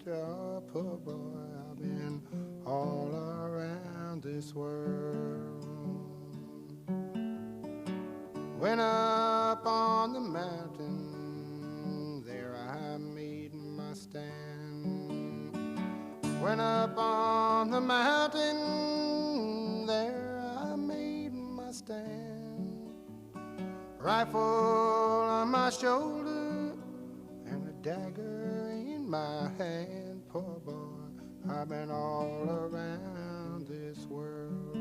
sure, poor boy, I've been all around this world. Went up on the mountain, there I made my stand. Went up on the mountain, there I made my stand. Rifle on my shoulder and a dagger in my hand. Poor boy, I've been all around this world.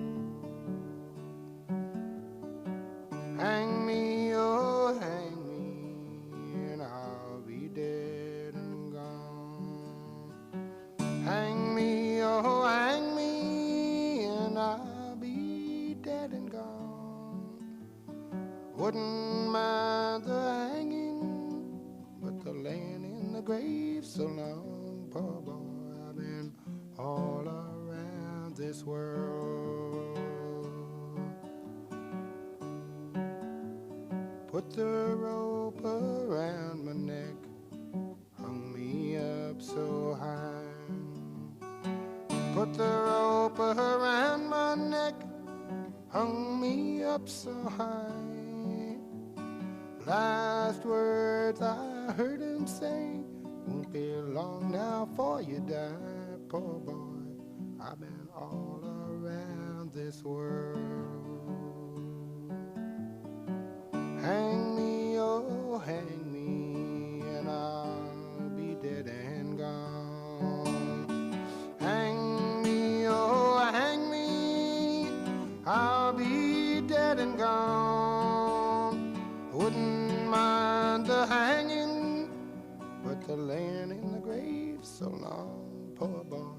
Hang me, oh hang me, and I'll be dead and gone. Hang me, oh hang me, and I'll be dead and gone. Wouldn't mind the hanging, but the laying in the grave so long. Poor boy, I've been all around this world. Put the rope around my neck, hung me up so high. Put the rope around my neck, hung me up so high. Last words I heard him say, won't be long now for you die. Poor boy, I've been all around this world. Hang me, oh hang me, and I'll be dead and gone. Hang me, oh hang me, I'll be dead and gone. Wouldn't mind the hanging, but the laying in the grave so long. Poor boy,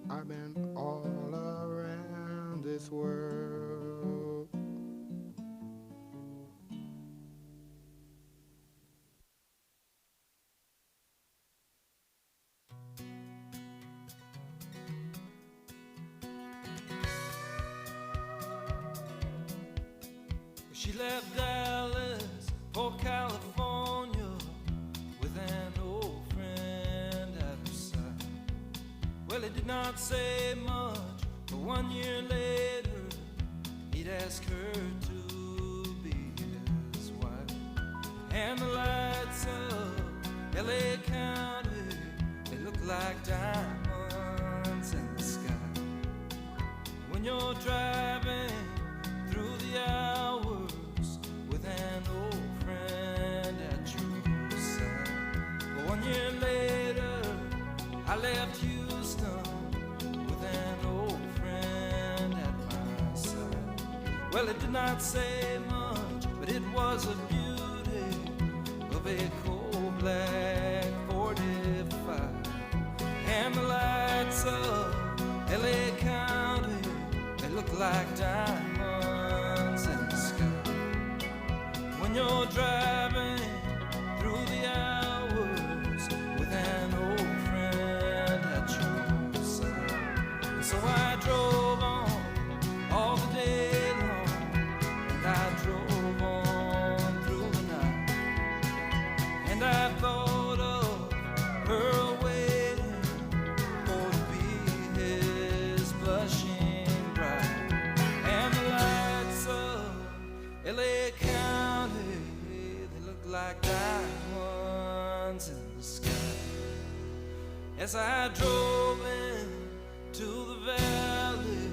I've been all around this world. She left Dallas for California with an old friend at her side. Well, he did not say much, but 1 year later he'd ask her to be his wife. And the lights of LA County, they look like diamonds in the sky. When you're driving through the hours with an old friend at your side. But 1 year later, I left Houston with an old friend at my side. Well, it did not say much, but it was a beauty of a coal black 45. And the lights of LA County, they look like diamonds in the sky. When you're driving through the hours with an old friend at your side. And so I drove on all the day long, and I drove on through the night. And I thought of her waiting for to be his blushing bride. And the lights of LA County, they look like diamonds in the sky. As I drove in to the valley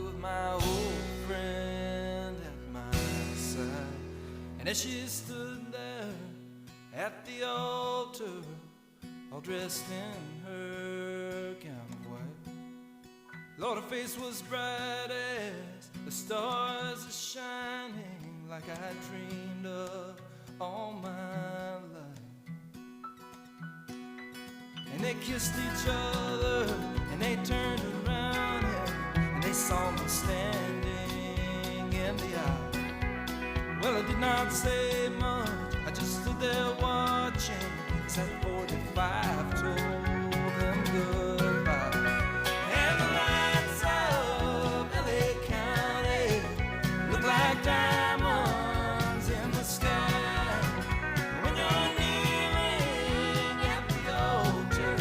with my old friend at my side. And as she stood there at the altar, all dressed in her gown of white, Lord, her face was bright as the stars are shining, like I dreamed of all my life. And they kissed each other, and they turned around, and they saw me standing in the aisle. Well, I did not say much, I just stood there watching as that 45 told them goodbye. And the lights of LA County look like diamonds in the sky. When you're kneeling at the altar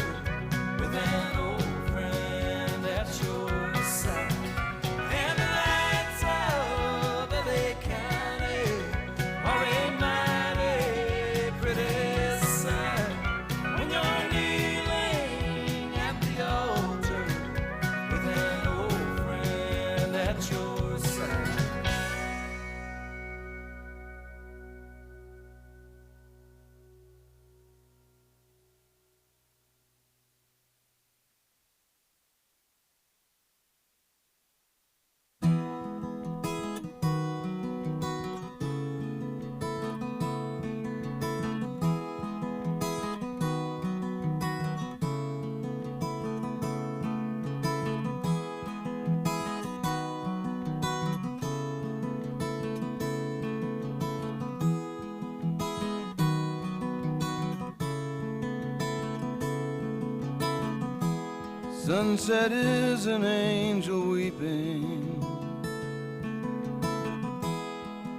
Sunset is an angel weeping,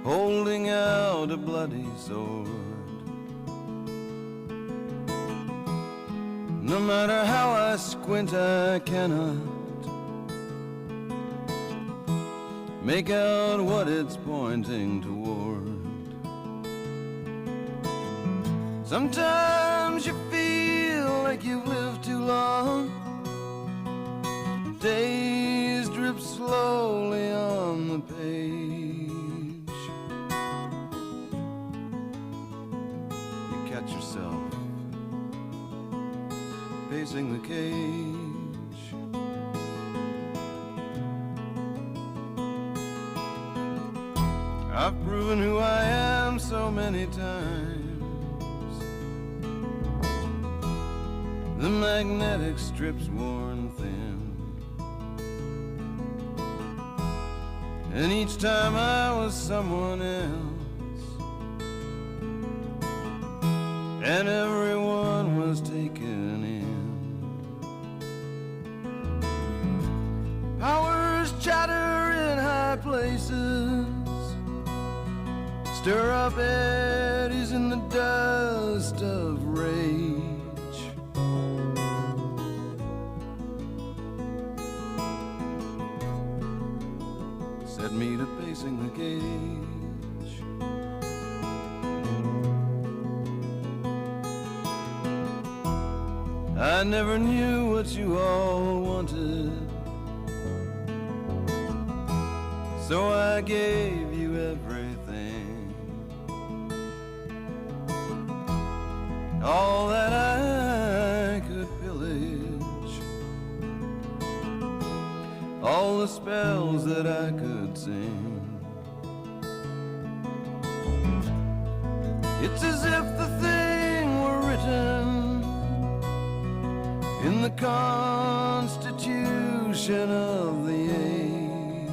holding out a bloody sword. No matter how I squint, I cannot make out what it's pointing toward. Sometimes you feel like you've lived too long. Days drip slowly on the page. You catch yourself pacing the cage. I've proven who I am so many times. The magnetic strip's worn thin, and each time I was someone else, and everyone was taken in. Powers chatter in high places, stir up eddies in the dust of rage. Set me to pacing the cage. I never knew what you all wanted, so I gave you everything, all that I could pillage, all the spells that I could sing. It's as if the thing were written in the Constitution of the age.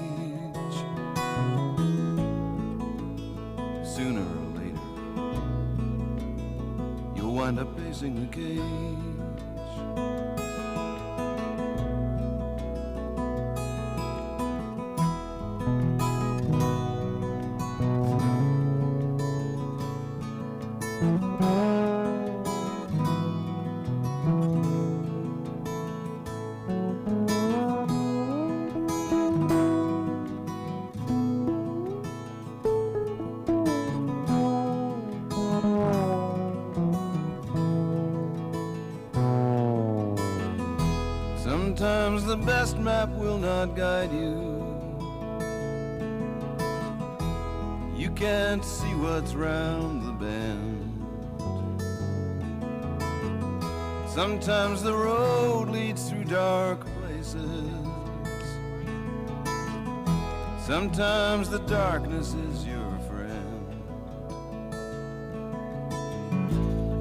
Sooner or later, you'll wind up pacing the cage. Sometimes the best map will not guide you. You can't see what's round the bend. Sometimes the road leads through dark places. Sometimes the darkness is your friend.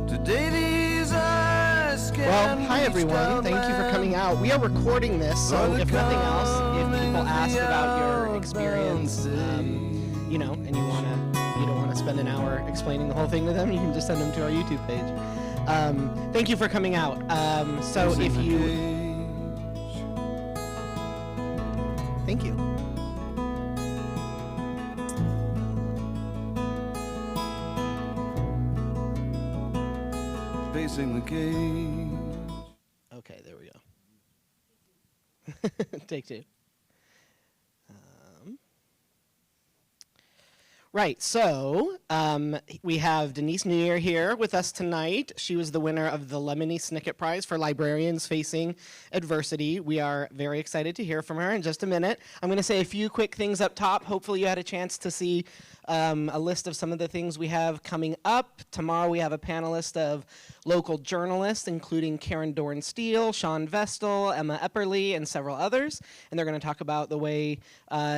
Today these eyes scan. Well, hi everyone. Thank you for coming out. We are recording this, so if nothing else, if people ask about your experience, you know, and you don't want to spend an hour explaining the whole thing to them, you can just send them to our YouTube page. Thank you for coming out. So if you, thank you. Pacing the cage. Okay, there we go. Take two. Right, so we have Denise Neer here with us tonight. She was the winner of the Lemony Snicket Prize for Librarians Facing Adversity. We are very excited to hear from her in just a minute. I'm going to say a few quick things up top. Hopefully you had a chance to see a list of some of the things we have coming up. Tomorrow we have a panelist of local journalists, including Karen Dorn-Steele, Sean Vestal, Emma Epperly, and several others. And they're going to talk about the way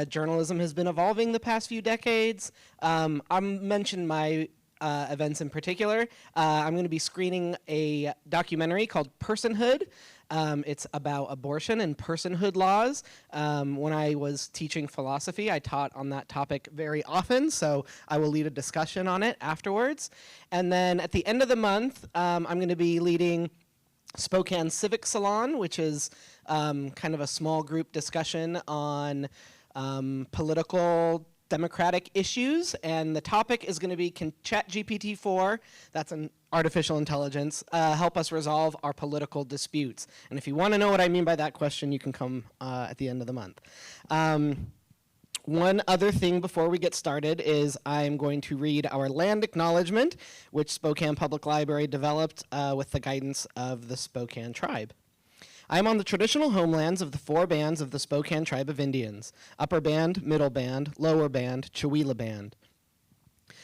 journalism has been evolving the past few decades. I'll mention my events in particular. I'm going to be screening a documentary called Personhood. It's about abortion and personhood laws. When I was teaching philosophy, I taught on that topic very often, so I will lead a discussion on it afterwards. And then at the end of the month, I'm going to be leading Spokane Civic Salon, which is kind of a small group discussion on political democratic issues. And the topic is going to be, can ChatGPT-4, that's an artificial intelligence, help us resolve our political disputes? And if you want to know what I mean by that question, you can come at the end of the month. One other thing before we get started is I'm going to read our land acknowledgement, which Spokane Public Library developed with the guidance of the Spokane Tribe. I am on the traditional homelands of the 4 bands of the Spokane Tribe of Indians: Upper Band, Middle Band, Lower Band, Chewelah Band.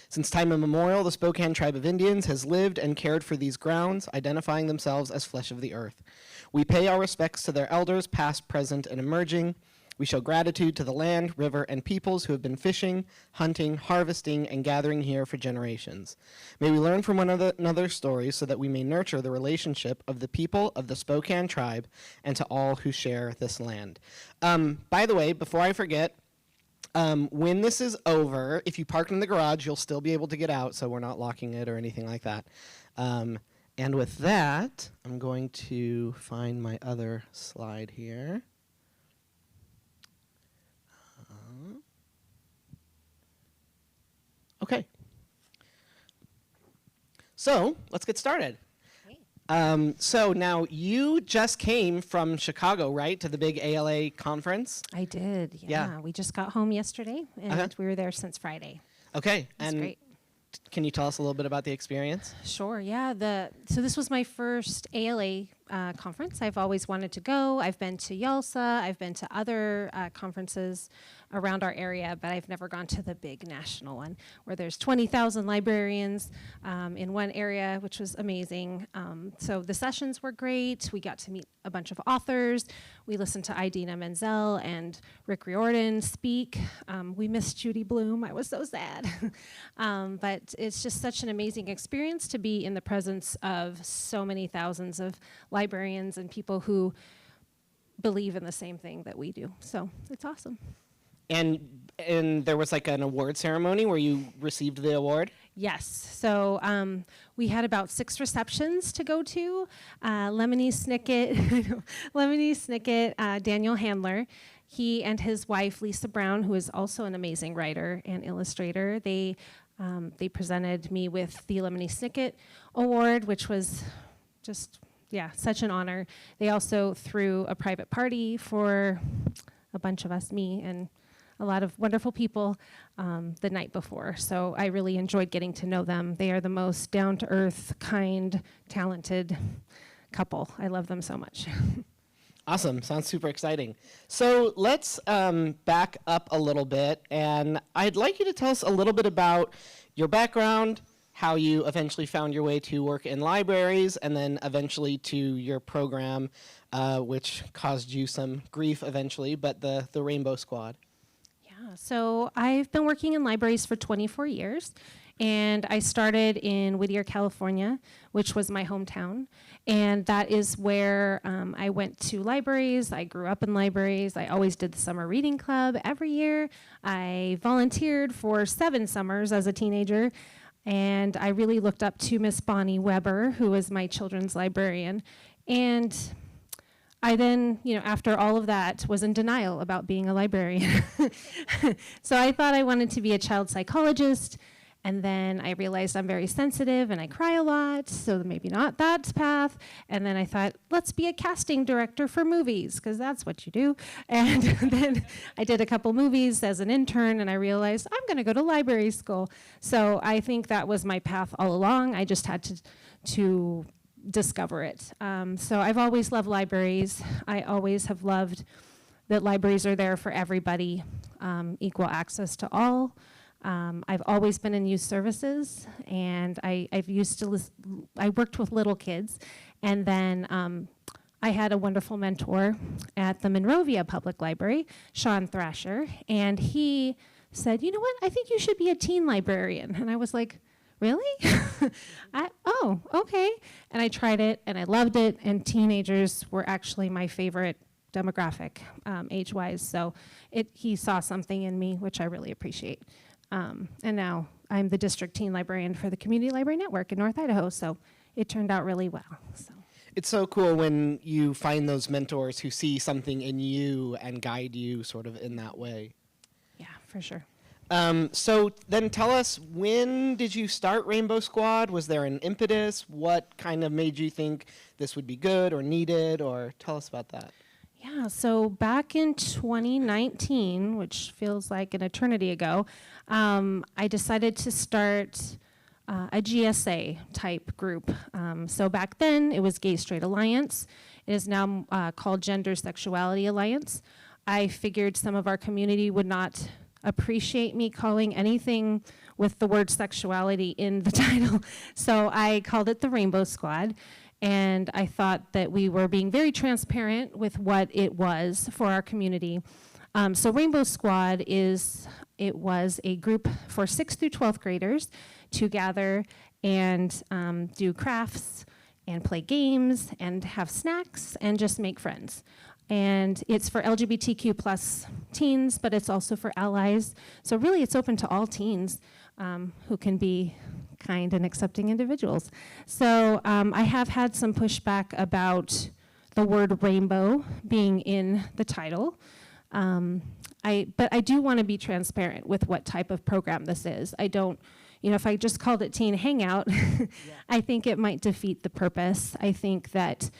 Since time immemorial, the Spokane Tribe of Indians has lived and cared for these grounds, identifying themselves as flesh of the earth. We pay our respects to their elders, past, present, and emerging. We show gratitude to the land, river, and peoples who have been fishing, hunting, harvesting, and gathering here for generations. May we learn from one another's stories so that we may nurture the relationship of the people of the Spokane Tribe and to all who share this land. By the way, before I forget, when this is over, if you park in the garage, you'll still be able to get out, so we're not locking it or anything like that. And with that, I'm going to find my other slide here. Okay. So let's get started. So now you just came from Chicago, right, to the big ALA conference? I did, yeah. We just got home yesterday, and we were there since Friday. Okay. That's great. Can you tell us a little bit about the experience? Sure, yeah. So this was my first ALA conference. I've always wanted to go. I've been to YALSA. I've been to other conferences around our area, but I've never gone to the big national one where there's 20,000 librarians in one area, which was amazing. So the sessions were great. We got to meet a bunch of authors. We listened to Idina Menzel and Rick Riordan speak. We missed Judy Bloom. I was so sad. But it's just such an amazing experience to be in the presence of so many thousands of librarians and people who believe in the same thing that we do. So it's awesome. And there was like an award ceremony where you received the award? Yes. So we had about 6 receptions to go to. Lemony Snicket, Daniel Handler, he and his wife, Lisa Brown, who is also an amazing writer and illustrator, they presented me with the Lemony Snicket Award, which was just, such an honor. They also threw a private party for a bunch of us, me and a lot of wonderful people the night before. So I really enjoyed getting to know them. They are the most down-to-earth, kind, talented couple. I love them so much. Awesome. Sounds super exciting. So let's back up a little bit, and I'd like you to tell us a little bit about your background, how you eventually found your way to work in libraries, and then eventually to your program, which caused you some grief eventually, but the Rainbow Squad. So I've been working in libraries for 24 years, and I started in Whittier, California, which was my hometown, and that is where I went to libraries. I grew up in libraries. I always did the summer reading club every year. I volunteered for 7 summers as a teenager, and I really looked up to Miss Bonnie Weber, who was my children's librarian, and I then, after all of that, was in denial about being a librarian. So I thought I wanted to be a child psychologist, and then I realized I'm very sensitive and I cry a lot, so maybe not that path. And then I thought, let's be a casting director for movies, because that's what you do. And then I did a couple movies as an intern, and I realized I'm going to go to library school. So I think that was my path all along. I just had to discover it. So I've always loved libraries. I always have loved that libraries are there for everybody, equal access to all. I've always been in youth services, and I worked with little kids, and then I had a wonderful mentor at the Monrovia Public Library, Sean Thrasher, and he said, you know what, I think you should be a teen librarian. And I was like, really? Oh, okay. And I tried it, and I loved it, and teenagers were actually my favorite demographic, age-wise. So he saw something in me, which I really appreciate. And now I'm the district teen librarian for the Community Library Network in North Idaho, so it turned out really well. So. It's so cool when you find those mentors who see something in you and guide you sort of in that way. Yeah, for sure. So then tell us, when did you start Rainbow Squad? Was there an impetus? What kind of made you think this would be good or needed? Or tell us about that. Yeah, so back in 2019, which feels like an eternity ago, I decided to start a GSA type group. So back then, it was Gay Straight Alliance. It is now called Gender Sexuality Alliance. I figured some of our community would not appreciate me calling anything with the word sexuality in the title. So I called it the Rainbow Squad. And I thought that we were being very transparent with what it was for our community. So Rainbow Squad was a group for 6th through 12th graders to gather and do crafts and play games and have snacks and just make friends. And it's for LGBTQ plus teens, but it's also for allies. So really it's open to all teens who can be kind and accepting individuals. So I have had some pushback about the word rainbow being in the title. But I do want to be transparent with what type of program this is. I don't, if I just called it Teen Hangout, I think it might defeat the purpose. I think that,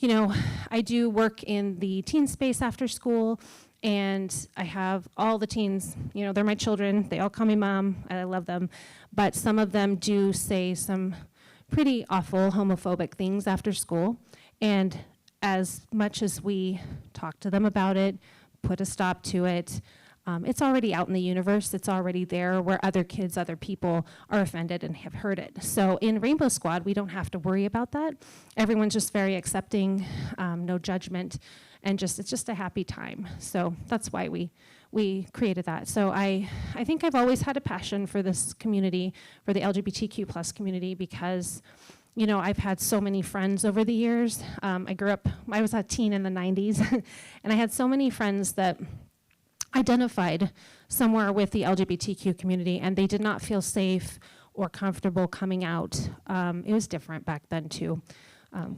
I do work in the teen space after school, and I have all the teens, they're my children. They all call me mom, and I love them. But some of them do say some pretty awful homophobic things after school. And as much as we talk to them about it, put a stop to it, it's already out in the universe. It's already there where other kids, other people are offended and have heard it. So in Rainbow Squad, we don't have to worry about that. Everyone's just very accepting, no judgment, and it's just a happy time. So that's why we created that. So I think I've always had a passion for this community, for the LGBTQ plus community, because I've had so many friends over the years. I was a teen in the 90s, and I had so many friends that identified somewhere with the LGBTQ community, and they did not feel safe or comfortable coming out. It was different back then too,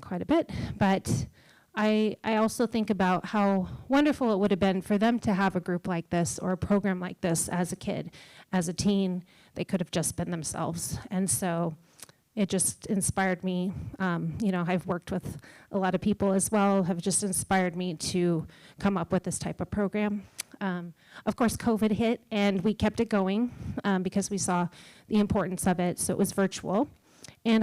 quite a bit. But I also think about how wonderful it would have been for them to have a group like this or a program like this as a kid. As a teen, they could have just been themselves. And so it just inspired me. I've worked with a lot of people as well, have just inspired me to come up with this type of program. Of course, COVID hit, and we kept it going because we saw the importance of it, so it was virtual. And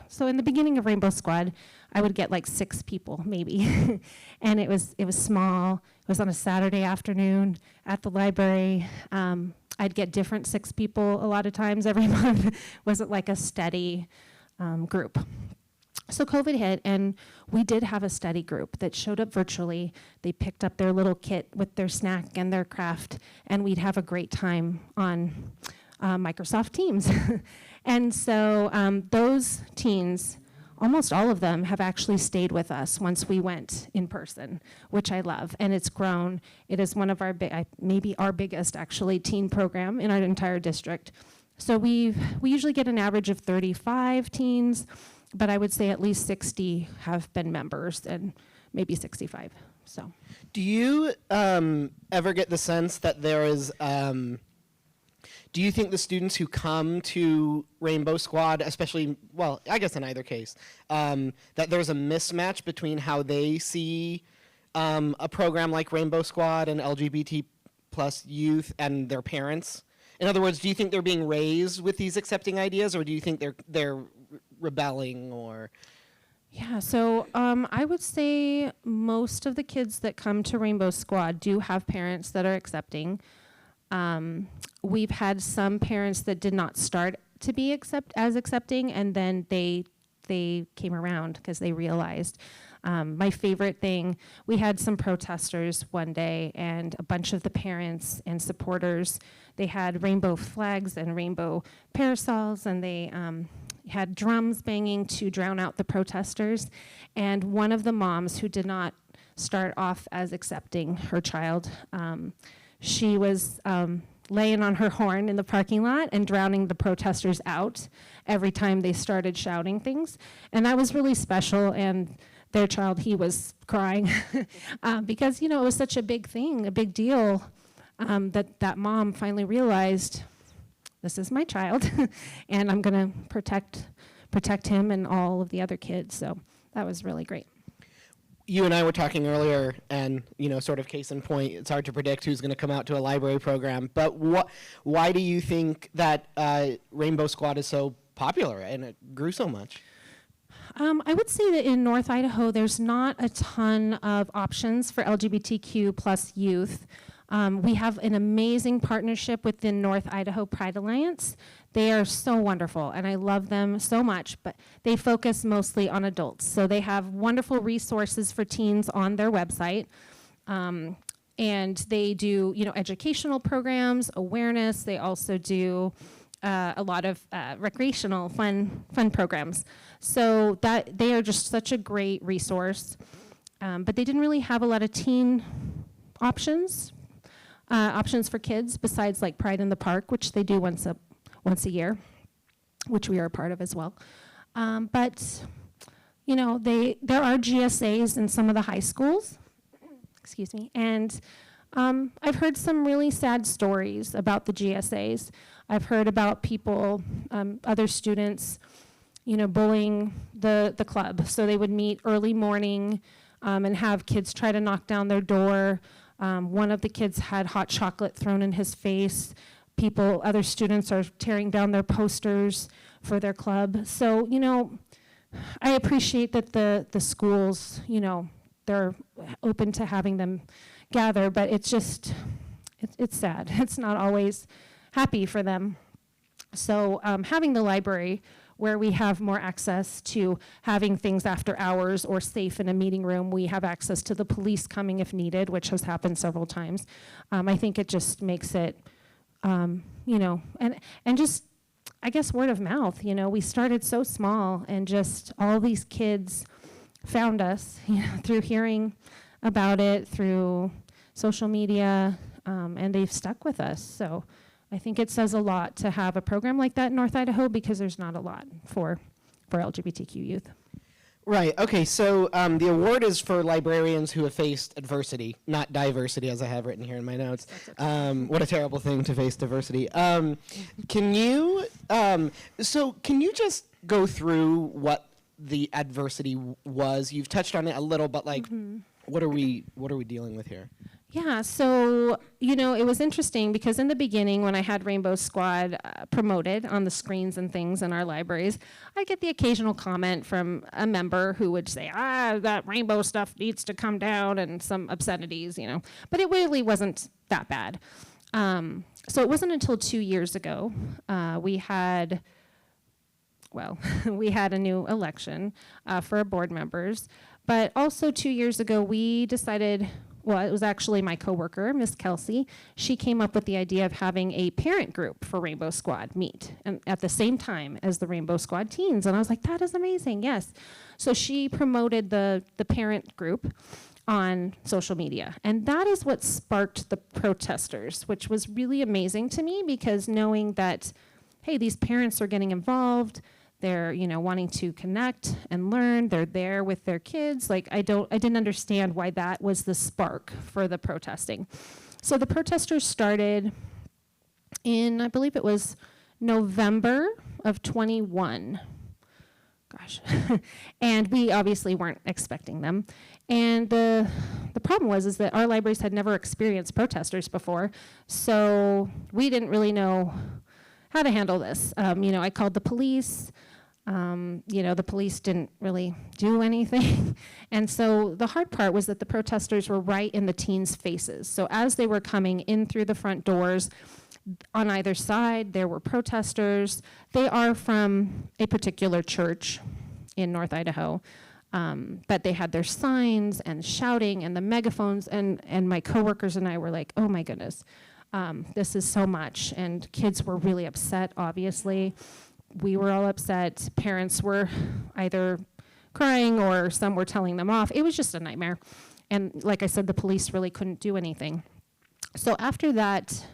so in the beginning of Rainbow Squad, I would get like 6 people, maybe. And it was small. It was on a Saturday afternoon at the library. I'd get different 6 people a lot of times every month. Wasn't like a steady group. So COVID hit, and we did have a study group that showed up virtually. They picked up their little kit with their snack and their craft, and we'd have a great time on Microsoft Teams. And so those teens, almost all of them, have actually stayed with us once we went in person, which I love. And it's grown. It is one of our maybe our biggest, actually, teen program in our entire district. So we usually get an average of 35 teens, but I would say at least 60 have been members, and maybe 65. So, do you ever get the sense that there is? Do you think the students who come to Rainbow Squad, especially, well, I guess in either case, that there's a mismatch between how they see a program like Rainbow Squad and LGBT plus youth and their parents? In other words, do you think they're being raised with these accepting ideas, or do you think they're rebelling, or? Yeah, so I would say most of the kids that come to Rainbow Squad do have parents that are accepting. We've had some parents that did not start to be as accepting, and then they came around because they realized. My favorite thing, we had some protesters one day, and a bunch of the parents and supporters, they had rainbow flags and rainbow parasols, and they had drums banging to drown out the protesters. And one of the moms who did not start off as accepting her child, she was laying on her horn in the parking lot and drowning the protesters out every time they started shouting things. And that was really special. And their child, he was crying because, it was such a big thing, a big deal, that mom finally realized, this is my child, and I'm going to protect him and all of the other kids. So that was really great. You and I were talking earlier, and sort of case in point, it's hard to predict who's going to come out to a library program. But why do you think that Rainbow Squad is so popular and it grew so much? I would say that in North Idaho, there's not a ton of options for LGBTQ plus youth. We have an amazing partnership with the North Idaho Pride Alliance. They are so wonderful, and I love them so much, but they focus mostly on adults. So they have wonderful resources for teens on their website, and they do, educational programs, awareness. They also do a lot of recreational fun programs. So that they are just such a great resource, but they didn't really have a lot of teen options for kids besides like Pride in the Park, which they do once a year, which we are a part of as well. But there are GSAs in some of the high schools, excuse me, and I've heard some really sad stories about the GSAs. I've heard about people, other students, bullying the club. So they would meet early morning and have kids try to knock down their door. One of the kids had hot chocolate thrown in his face. Other students are tearing down their posters for their club. So, I appreciate that the schools, they're open to having them gather, but it's just, it's sad. It's not always happy for them. So having the library where we have more access to having things after hours or safe in a meeting room. We have access to the police coming if needed, which has happened several times. I think it just makes it, and just, I guess, word of mouth. We started so small, and just all these kids found us through hearing about it, through social media, and they've stuck with us. So I think it says a lot to have a program like that in North Idaho, because there's not a lot for LGBTQ youth. Right. Okay. So the award is for librarians who have faced adversity, not diversity, as I have written here in my notes. What a terrible thing to face diversity. Can you just go through what the adversity was? You've touched on it a little, but what are we dealing with here? Yeah, so, it was interesting because in the beginning when I had Rainbow Squad promoted on the screens and things in our libraries, I'd get the occasional comment from a member who would say, that rainbow stuff needs to come down, and some obscenities, But it really wasn't that bad. So it wasn't until 2 years ago we had a new election for our board members. But also 2 years ago we decided, it was actually my coworker, Miss Kelsey. She came up with the idea of having a parent group for Rainbow Squad meet and at the same time as the Rainbow Squad teens. And I was like, that is amazing, yes. So she promoted the parent group on social media. And that is what sparked the protesters, which was really amazing to me, because knowing that, hey, these parents are getting involved, they're, wanting to connect and learn. They're there with their kids. I didn't understand why that was the spark for the protesting. So the protesters started in, I believe it was November of 21. Gosh. And we obviously weren't expecting them. And the problem is that our libraries had never experienced protesters before. So we didn't really know how to handle this. I called the police. The police didn't really do anything. And so the hard part was that the protesters were right in the teens' faces. So as they were coming in through the front doors, on either side, there were protesters. They are from a particular church in North Idaho. But they had their signs and shouting and the megaphones, and my coworkers and I were like, oh my goodness. This is so much, and kids were really upset, obviously. We were all upset. Parents were either crying or some were telling them off. It was just a nightmare. And like I said, the police really couldn't do anything. So after that,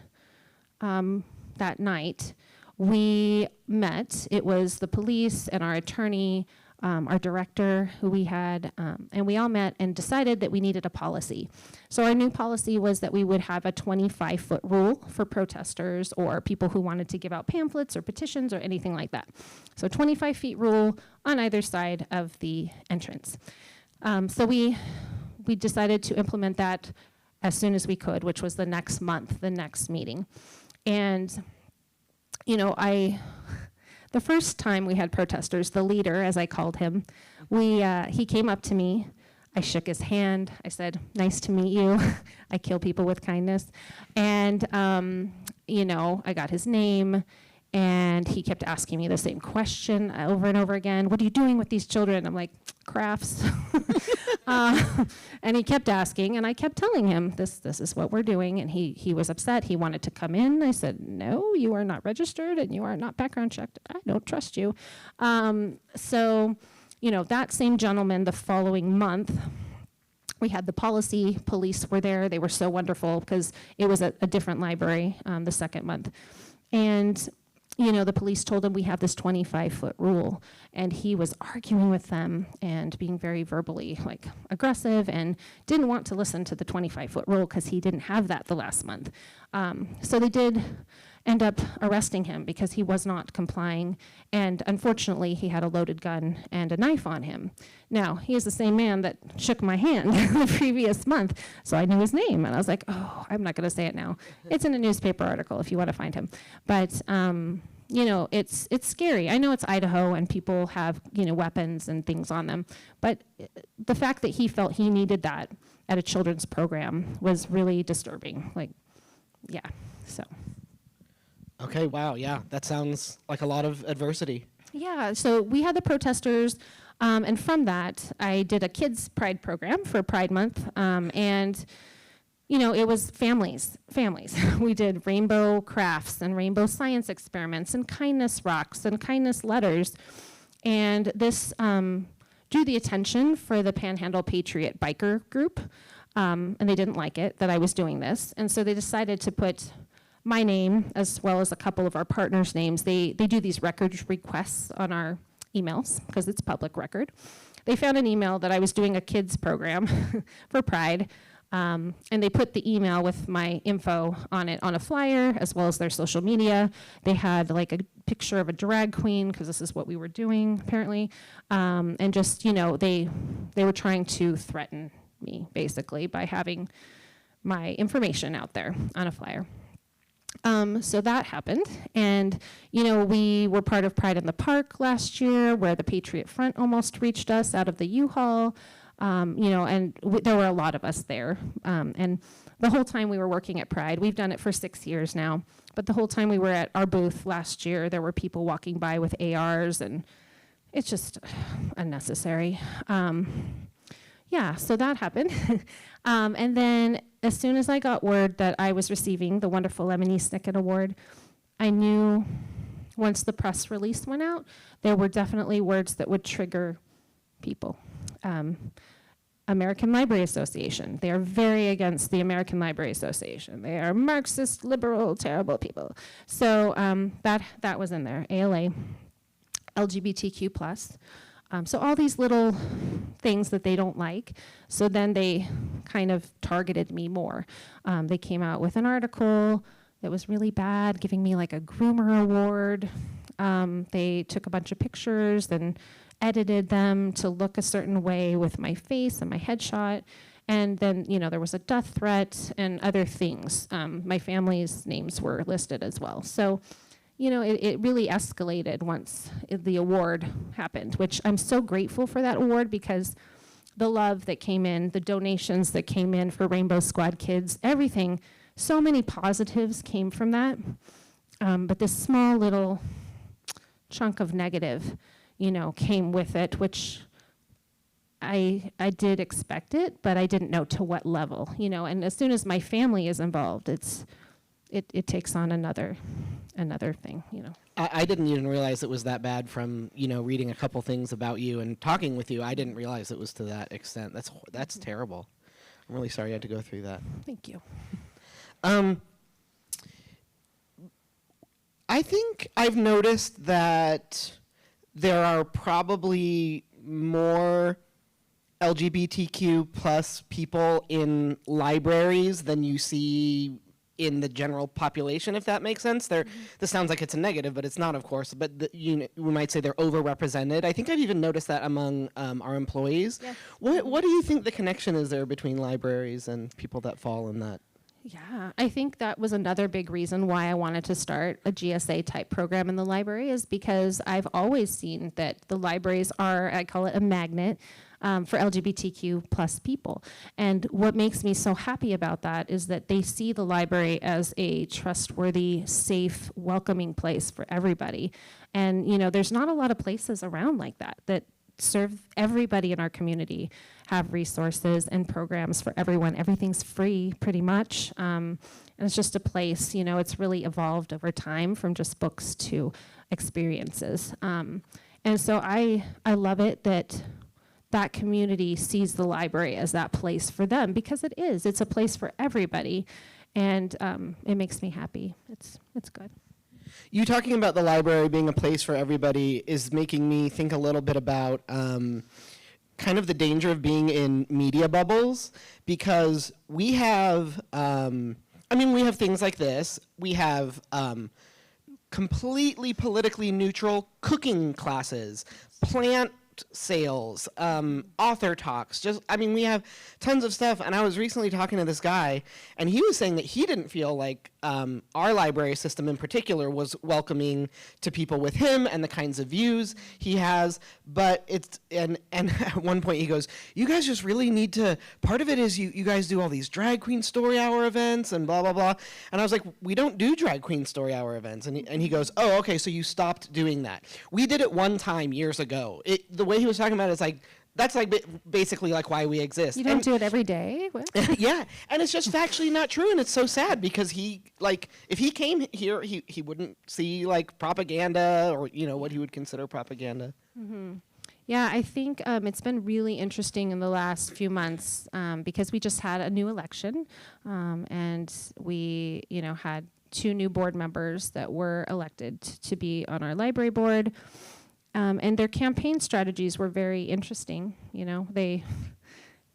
that night, we met. It was the police and our attorney, our director who we had, and we all met and decided that we needed a policy. So our new policy was that we would have a 25-foot rule for protesters or people who wanted to give out pamphlets or petitions or anything like that. So 25 feet rule on either side of the entrance. So we decided to implement that as soon as we could, which was the next month, the next meeting. And, the first time we had protesters, the leader, as I called him, he came up to me. I shook his hand. I said, "Nice to meet you." I kill people with kindness. And, I got his name. And he kept asking me the same question over and over again. "What are you doing with these children?" I'm like, "Crafts." And he kept asking, and I kept telling him, this is what we're doing. And he was upset. He wanted to come in. I said, "No, you are not registered, and you are not background checked. I don't trust you." So, that same gentleman, the following month, we had the policy. Police were there. They were so wonderful because it was a different library the second month. And the police told him we have this 25-foot rule, and he was arguing with them and being very verbally aggressive and didn't want to listen to the 25-foot rule because he didn't have that the last month. So they did end up arresting him because he was not complying, and unfortunately he had a loaded gun and a knife on him. Now, he is the same man that shook my hand the previous month, so I knew his name, and I was like, oh, I'm not going to say it now. It's in a newspaper article if you want to find him. But, it's scary. I know it's Idaho, and people have, weapons and things on them, but the fact that he felt he needed that at a children's program was really disturbing. So. Okay, wow, yeah, that sounds like a lot of adversity. Yeah, so we had the protesters, and from that, I did a kids' pride program for Pride Month, and, it was families. We did rainbow crafts and rainbow science experiments and kindness rocks and kindness letters, and this drew the attention for the Panhandle Patriot biker group, and they didn't like it that I was doing this, and so they decided to put my name, as well as a couple of our partners' names. They do these record requests on our emails because it's public record. They found an email that I was doing a kids program for Pride, and they put the email with my info on it on a flyer, as well as their social media. They had a picture of a drag queen, because this is what we were doing, apparently. And just, they were trying to threaten me, basically, by having my information out there on a flyer. So that happened, and we were part of Pride in the Park last year, where the Patriot Front almost reached us out of the U-Haul, and there were a lot of us there, and the whole time we were working at Pride, we've done it for 6 years now, but the whole time we were at our booth last year, there were people walking by with ARs, and it's just unnecessary. So that happened. And then as soon as I got word that I was receiving the wonderful Lemony Snicket Award, I knew once the press release went out, there were definitely words that would trigger people. American Library Association. They are very against the American Library Association. They are Marxist, liberal, terrible people. So that was in there. ALA, LGBTQ+. So all these little things that they don't like. So then they kind of targeted me more. They came out with an article that was really bad, giving me a groomer award. They took a bunch of pictures and edited them to look a certain way with my face and my headshot. And then, there was a death threat and other things. My family's names were listed as well. So it really escalated once the award happened, which I'm so grateful for that award, because the love that came in, the donations that came in for Rainbow Squad Kids, everything, so many positives came from that. But this small little chunk of negative, came with it, which I did expect it, but I didn't know to what level, and as soon as my family is involved, it takes on another thing, I didn't even realize it was that bad from, reading a couple things about you and talking with you. I didn't realize it was to that extent. That's terrible. I'm really sorry you had to go through that. Thank you. I think I've noticed that there are probably more LGBTQ plus people in libraries than you see in the general population, if that makes sense. This sounds like it's a negative, but it's not, of course. But we might say they're overrepresented. I think I've even noticed that among our employees. Yeah. What do you think the connection is there between libraries and people that fall in that? Yeah, I think that was another big reason why I wanted to start a GSA type program in the library, is because I've always seen that the libraries are, I call it a magnet, for LGBTQ plus people. And what makes me so happy about that is that they see the library as a trustworthy, safe, welcoming place for everybody. And, you know, there's not a lot of places around like that serve everybody in our community, have resources and programs for everyone. Everything's free, pretty much. And it's just a place, you know, it's really evolved over time from just books to experiences. And so I love it that that community sees the library as that place for them, because it is. It's a place for everybody, and it makes me happy. It's good. You talking about the library being a place for everybody is making me think a little bit about kind of the danger of being in media bubbles, because we have, we have things like this. We have completely politically neutral cooking classes, plant sales, author talks, we have tons of stuff. And I was recently talking to this guy, and he was saying that he didn't feel like our library system in particular was welcoming to people with him and the kinds of views he has. But it's, and at one point he goes, you guys just really need to, part of it is you guys do all these drag queen story hour events and blah, blah, blah. And I was like, we don't do drag queen story hour events. And he goes, oh, okay, so you stopped doing that. We did it one time years ago. The way he was talking about it is like, that's like basically like why we exist. You don't do it every day? Yeah, and it's just factually not true, and it's so sad, because he, like, if he came here, he wouldn't see like propaganda, or what he would consider propaganda. Mm-hmm. Yeah, I think it's been really interesting in the last few months, because we just had a new election, and we had 2 new board members that were elected to be on our library board. And their campaign strategies were very interesting. They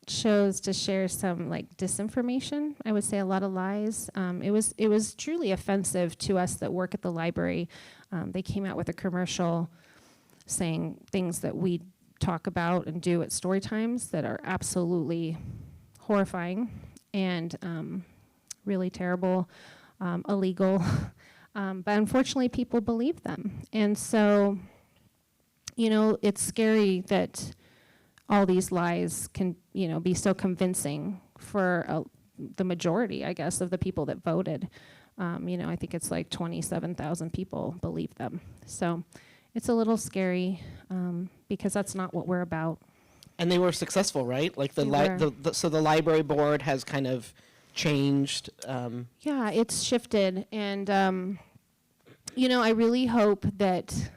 chose to share some like disinformation. I would say a lot of lies. It was truly offensive to us that work at the library. They came out with a commercial saying things that we talk about and do at story times that are absolutely horrifying and really terrible, illegal. But unfortunately, people believe them, and so. It's scary that all these lies can, be so convincing for the majority, I guess, of the people that voted. I think it's like 27,000 people believe them. So it's a little scary because that's not what we're about. And they were successful, right? Like so the library board has kind of changed. Yeah, it's shifted, and I really hope that.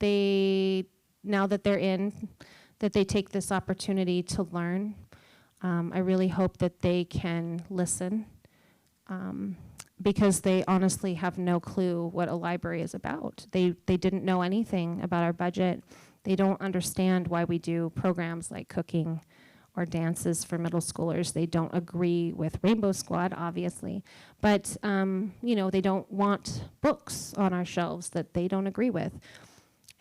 Now that they're in, that they take this opportunity to learn. I really hope that they can listen, because they honestly have no clue what a library is about. They didn't know anything about our budget. They don't understand why we do programs like cooking or dances for middle schoolers. They don't agree with Rainbow Squad, obviously. But, they don't want books on our shelves that they don't agree with.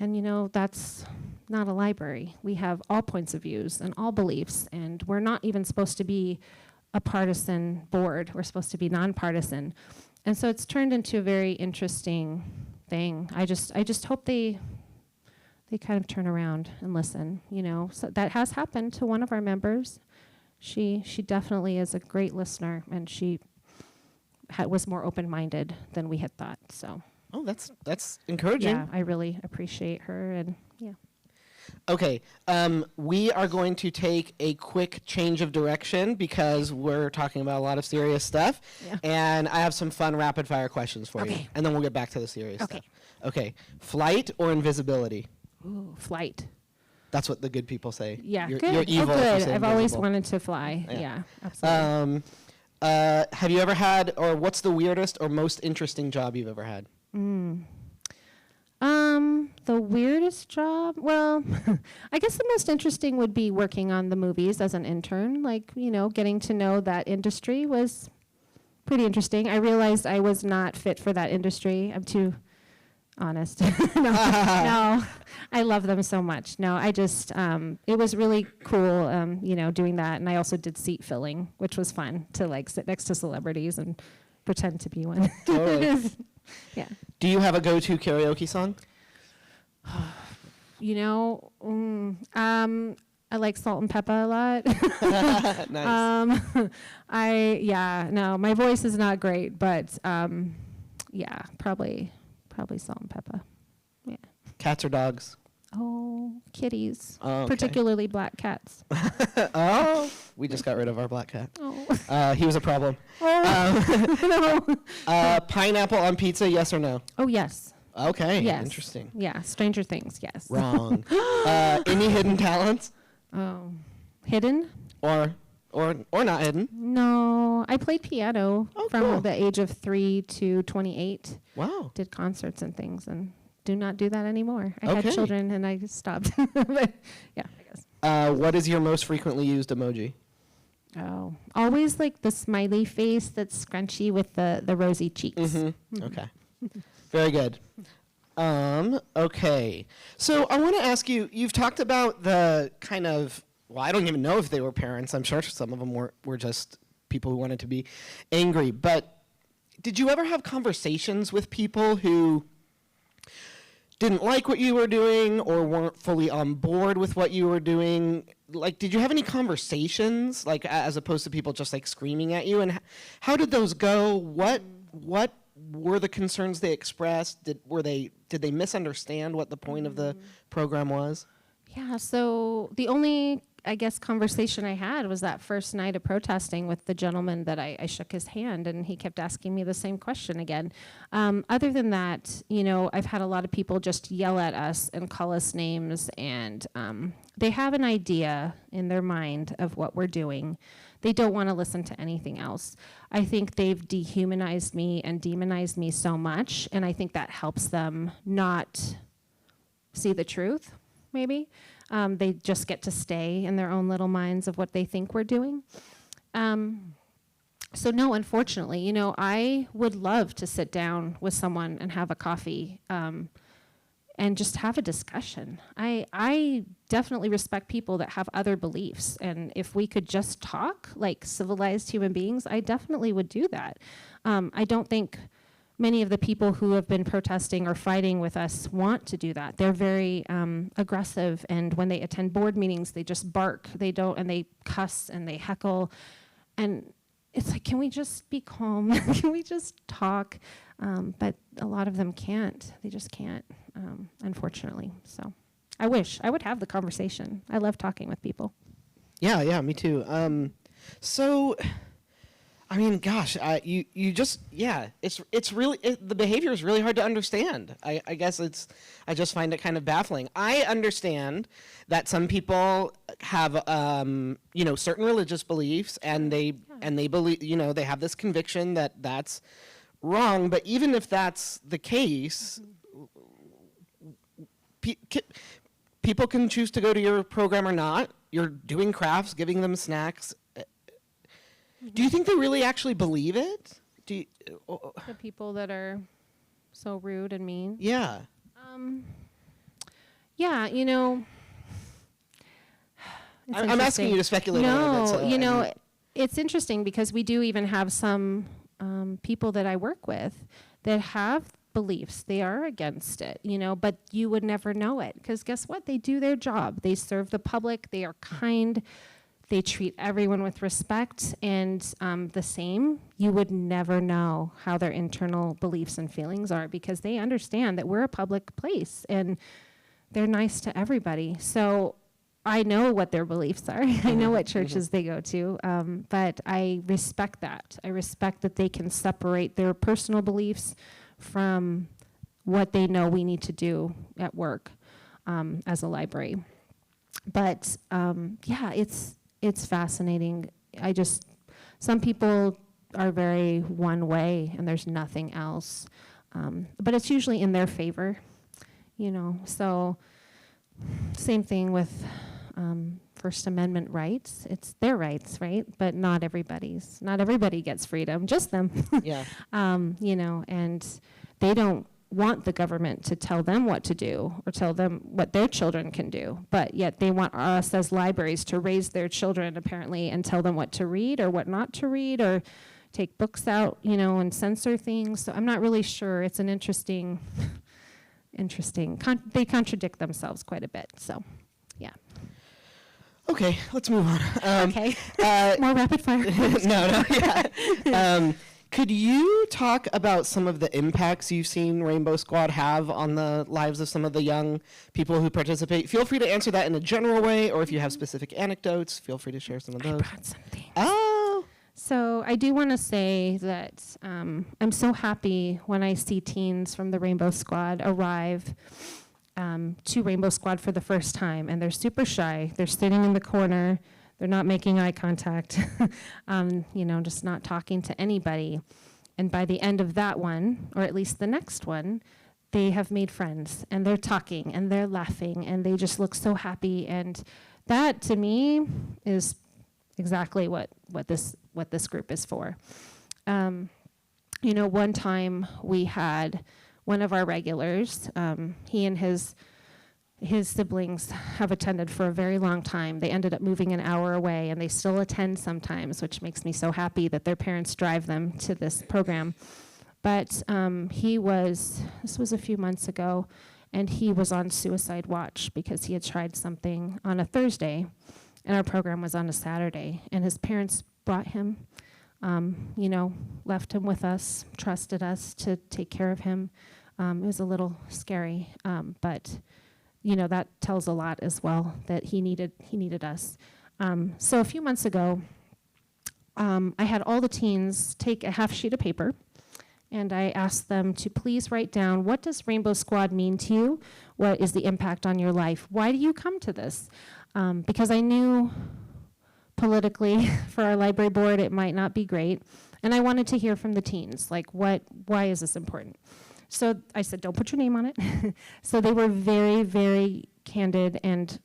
And that's not a library. We have all points of views and all beliefs, and we're not even supposed to be a partisan board. We're supposed to be nonpartisan. And so it's turned into a very interesting thing. I just hope they kind of turn around and listen, So that has happened to one of our members. She definitely is a great listener, and she was more open-minded than we had thought, so. Oh, that's encouraging. Yeah, I really appreciate her, and yeah. Okay, we are going to take a quick change of direction because we're talking about a lot of serious stuff, and I have some fun rapid-fire questions for you, and then we'll get back to the serious stuff. Okay, flight or invisibility? Ooh, flight. That's what the good people say. Yeah, you're, good. You're evil. Good. I've always wanted to fly. Yeah, absolutely. Have you ever had, or what's the weirdest or most interesting job you've ever had? The weirdest job? Well, I guess the most interesting would be working on the movies as an intern. Like, getting to know that industry was pretty interesting. I realized I was not fit for that industry. I'm too honest. No, I love them so much. No, I just, it was really cool, doing that. And I also did seat filling, which was fun to like sit next to celebrities and pretend to be one. Totally. Yeah. Do you have a go-to karaoke song? I like Salt and Pepper a lot. Nice. My voice is not great, but probably Salt and Pepper. Yeah. Cats or dogs? Oh, kitties, Oh, okay. particularly black cats. Oh, we just got rid of our black cat. Oh, He was a problem. no. Pineapple on pizza, yes or no? Oh, yes. Okay, Yes. interesting. Yeah, Stranger Things, yes. Wrong. Any hidden talents? Oh, hidden? Or not hidden? No, I played piano from cool. the age of 3 to 28. Wow. Did concerts and things, and do not do that anymore. I Okay. had children, and I stopped. But yeah, I guess. What is your most frequently used emoji? Oh, always like the smiley face that's scrunchy with the rosy cheeks. Mm-hmm. Okay. Very good. Okay. So I want to ask you, you've talked about the kind of, well, I don't even know if they were parents. I'm sure some of them were just people who wanted to be angry. But did you ever have conversations with people who didn't like what you were doing or weren't fully on board with what you were doing? Like, did you have any conversations, like, as opposed to people just, like, screaming at you? And how did those go? What were the concerns they expressed? Did they misunderstand what the point of the program was? Yeah, so the only, I guess, conversation I had was that first night of protesting with the gentleman that I shook his hand, and he kept asking me the same question again. Other than that, I've had a lot of people just yell at us and call us names, and they have an idea in their mind of what we're doing. They don't want to listen to anything else. I think they've dehumanized me and demonized me so much, and I think that helps them not see the truth, maybe. They just get to stay in their own little minds of what they think we're doing. So no, unfortunately, I would love to sit down with someone and have a coffee and just have a discussion. I definitely respect people that have other beliefs, and if we could just talk like civilized human beings, I definitely would do that. I don't think many of the people who have been protesting or fighting with us want to do that. They're very aggressive, and when they attend board meetings, they just bark. And they cuss and they heckle, and it's like, can we just be calm? Can we just talk? But a lot of them can't. They just can't, unfortunately. So I wish I would have the conversation. I love talking with people. Yeah, me too. So, I mean, gosh, you just, it's really, the behavior is really hard to understand. I guess I just find it kind of baffling. I understand that some people have, certain religious beliefs, and they believe, they have this conviction that that's wrong. But even if that's the case, people can choose to go to your program or not. You're doing crafts, giving them snacks. Do you think they really actually believe it? The people that are so rude and mean. Yeah. Yeah, I'm asking you to speculate a little bit. No, it's interesting because we do even have some people that I work with that have beliefs. They are against it, but you would never know it because guess what? They do their job. They serve the public. They are kind. They treat everyone with respect, and the same. You would never know how their internal beliefs and feelings are because they understand that we're a public place and they're nice to everybody. So I know what their beliefs are. I know what churches they go to, but I respect that. I respect that they can separate their personal beliefs from what they know we need to do at work as a library. But it's fascinating. Some people are very one way and there's nothing else. But it's usually in their favor, so same thing with First Amendment rights. It's their rights, right? But not everybody's. Not everybody gets freedom, just them. Yeah. And they don't want the government to tell them what to do or tell them what their children can do. But yet they want us as libraries to raise their children, apparently, and tell them what to read or what not to read or take books out, and censor things. So I'm not really sure. It's an interesting, they contradict themselves quite a bit. So, yeah. Okay, let's move on. Okay. More rapid fire. No, yeah. Could you talk about some of the impacts you've seen Rainbow Squad have on the lives of some of the young people who participate? Feel free to answer that in a general way, or if you have specific anecdotes, feel free to share some of those. I brought something. Oh. So I do want to say that I'm so happy when I see teens from the Rainbow Squad arrive to Rainbow Squad for the first time, and they're super shy. They're sitting in the corner. They're not making eye contact, just not talking to anybody. And by the end of that one, or at least the next one, they have made friends, and they're talking, and they're laughing, and they just look so happy. And that, to me, is exactly what this group is for. One time we had one of our regulars, he and his siblings have attended for a very long time. They ended up moving an hour away, and they still attend sometimes, which makes me so happy that their parents drive them to this program. But this was a few months ago, and he was on suicide watch because he had tried something on a Thursday, and our program was on a Saturday. And his parents brought him, left him with us, trusted us to take care of him. It was a little scary, but that tells a lot as well, that he needed us. So a few months ago, I had all the teens take a half sheet of paper, and I asked them to please write down, what does Rainbow Squad mean to you? What is the impact on your life? Why do you come to this? Because I knew politically for our library board it might not be great, and I wanted to hear from the teens, why is this important? So I said, don't put your name on it. So they were very, very candid and,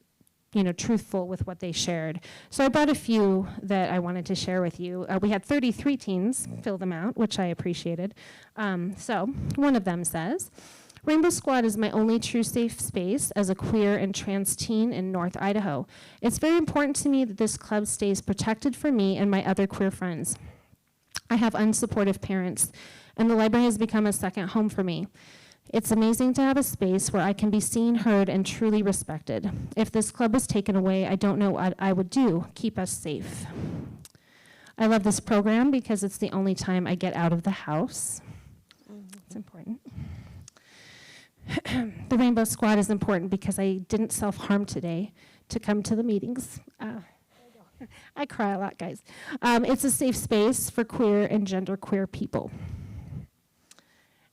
truthful with what they shared. So I brought a few that I wanted to share with you. We had 33 teens fill them out, which I appreciated. So one of them says, Rainbow Squad is my only true safe space as a queer and trans teen in North Idaho. It's very important to me that this club stays protected for me and my other queer friends. I have unsupportive parents, and the library has become a second home for me. It's amazing to have a space where I can be seen, heard, and truly respected. If this club was taken away, I don't know what I would do. Keep us safe. I love this program because it's the only time I get out of the house. It's important. The Rainbow Squad is important because I didn't self-harm today to come to the meetings. I cry a lot, guys. It's a safe space for queer and genderqueer people.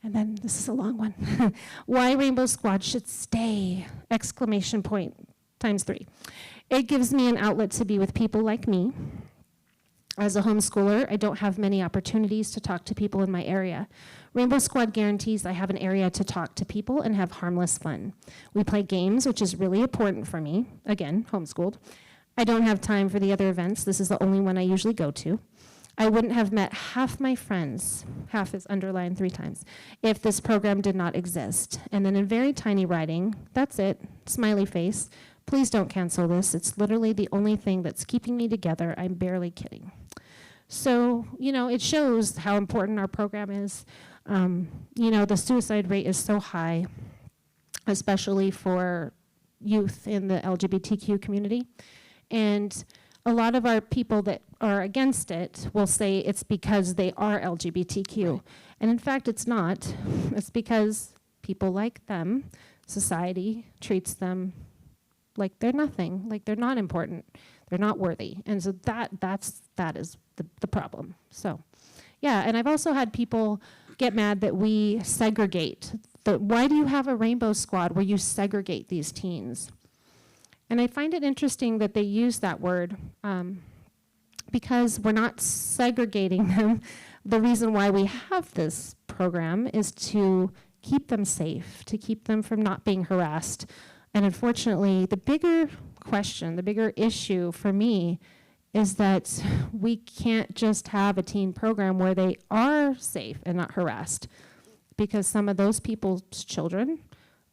And then this is a long one. Why Rainbow Squad should stay! Exclamation point times 3. It gives me an outlet to be with people like me. As a homeschooler, I don't have many opportunities to talk to people in my area. Rainbow Squad guarantees I have an area to talk to people and have harmless fun. We play games, which is really important for me. Again, homeschooled. I don't have time for the other events. This is the only one I usually go to. I wouldn't have met half my friends, half is underlined 3 times, if this program did not exist. And then in very tiny writing, that's it, smiley face. Please don't cancel this. It's literally the only thing that's keeping me together. I'm barely kidding. So, it shows how important our program is. The suicide rate is so high, especially for youth in the LGBTQ community. And a lot of our people that are against it will say it's because they are LGBTQ. Right. And in fact, it's not. It's because people like them, society treats them like they're nothing, like they're not important, they're not worthy. And so that is the problem. So, yeah, and I've also had people get mad that we segregate. Why do you have a Rainbow Squad where you segregate these teens? And I find it interesting that they use that word because we're not segregating them. The reason why we have this program program is to keep them safe, to keep them from not being harassed. And unfortunately, the bigger question, the bigger issue for me is that we can't just have a teen program where they are safe and not harassed, because some of those people's children,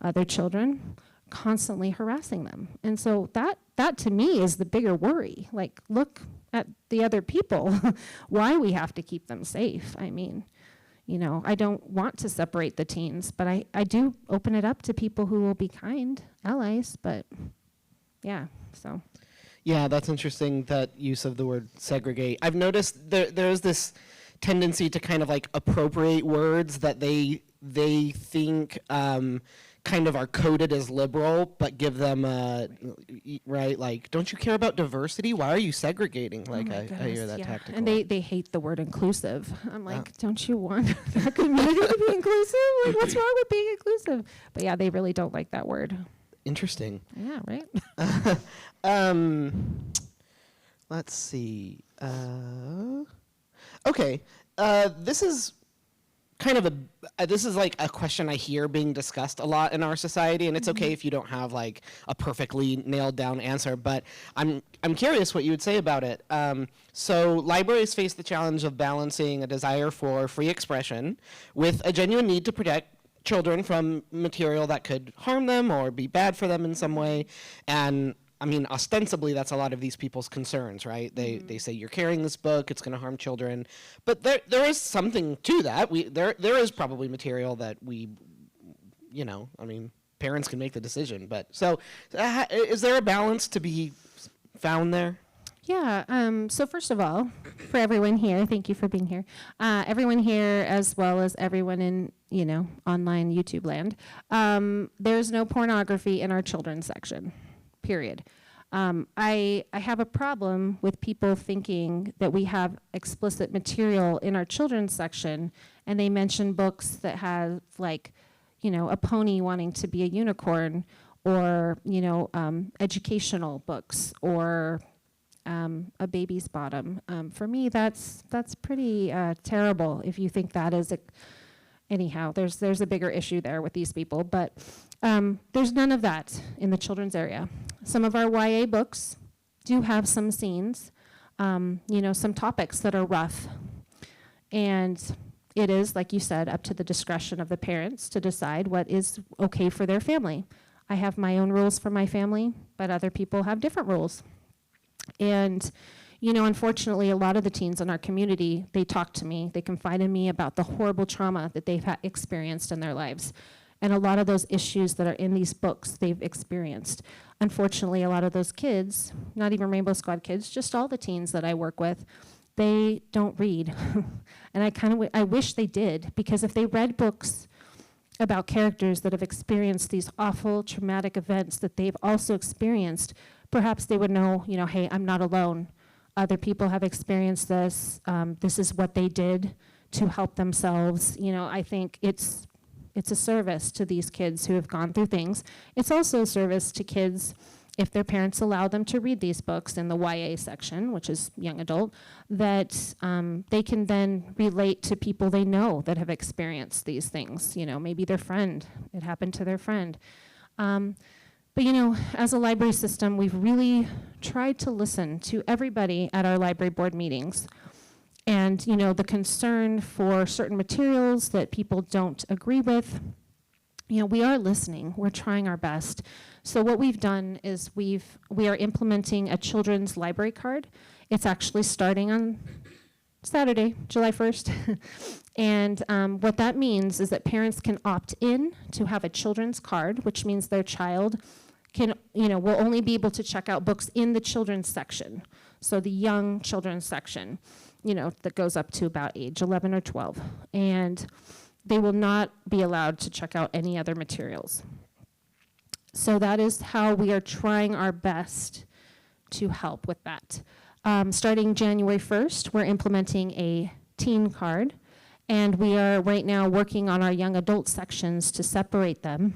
other children, constantly harassing them. And so that to me is the bigger worry. Like, look at the other people, why we have to keep them safe. I mean, you know, I don't want to separate the teens, but I do open it up to people who will be kind allies, but yeah, so. Yeah, that's interesting, that use of the word segregate. I've noticed there's this tendency to kind of like appropriate words that they think kind of are coded as liberal, but give them right, like, don't you care about diversity? Why are you segregating? Like, I hear that tactic. And they hate the word inclusive. I'm like, don't you want that community to be inclusive? Like, what's wrong with being inclusive? But yeah, they really don't like that word. Interesting. Yeah, right? Let's see. Okay. This is kind of this is like a question I hear being discussed a lot in our society, and it's okay if you don't have like a perfectly nailed down answer, but I'm curious what you would say about it. So libraries face the challenge of balancing a desire for free expression with a genuine need to protect children from material that could harm them or be bad for them in some way. And I mean, ostensibly, that's a lot of these people's concerns, right? They say, you're carrying this book, it's going to harm children. But there is something to that. There is probably material that we, you know, I mean, parents can make the decision. But so is there a balance to be found there? Yeah, so first of all, for everyone here, thank you for being here. Everyone here, as well as everyone in, you know, online YouTube land, there's no pornography in our children's section, period. I have a problem with people thinking that we have explicit material in our children's section, and they mention books that have, like, you know, a pony wanting to be a unicorn, or, you know, educational books, or a baby's bottom. For me, that's pretty terrible if you think that is anyhow, there's a bigger issue there with these people, but there's none of that in the children's area. Some of our YA books do have some scenes, you know, some topics that are rough, and it is, like you said, up to the discretion of the parents to decide what is okay for their family. I have my own rules for my family, but other people have different rules. And, you know, unfortunately, a lot of the teens in our community, they talk to me, they confide in me about the horrible trauma that they've experienced in their lives. And a lot of those issues that are in these books, they've experienced. Unfortunately, a lot of those kids, not even Rainbow Squad kids, just all the teens that I work with, they don't read. And I wish they did, because if they read books about characters that have experienced these awful, traumatic events that they've also experienced, perhaps they would know, you know, hey, I'm not alone. Other people have experienced this. This is what they did to help themselves. You know, I think it's a service to these kids who have gone through things. It's also a service to kids if their parents allow them to read these books in the YA section, which is young adult, that they can then relate to people they know that have experienced these things. You know, maybe their friend, it happened to their friend. But, you know, as a library system, we've really tried to listen to everybody at our library board meetings. And, you know, the concern for certain materials that people don't agree with, you know, we are listening. We're trying our best. So what we've done is we are implementing a children's library card. It's actually starting on Saturday, July 1st. And what that means is that parents can opt in to have a children's card, which means their child can, you know, will only be able to check out books in the children's section. So the young children's section, you know, that goes up to about age 11 or 12. And they will not be allowed to check out any other materials. So that is how we are trying our best to help with that. Starting January 1st, we're implementing a teen card, and we are right now working on our young adult sections to separate them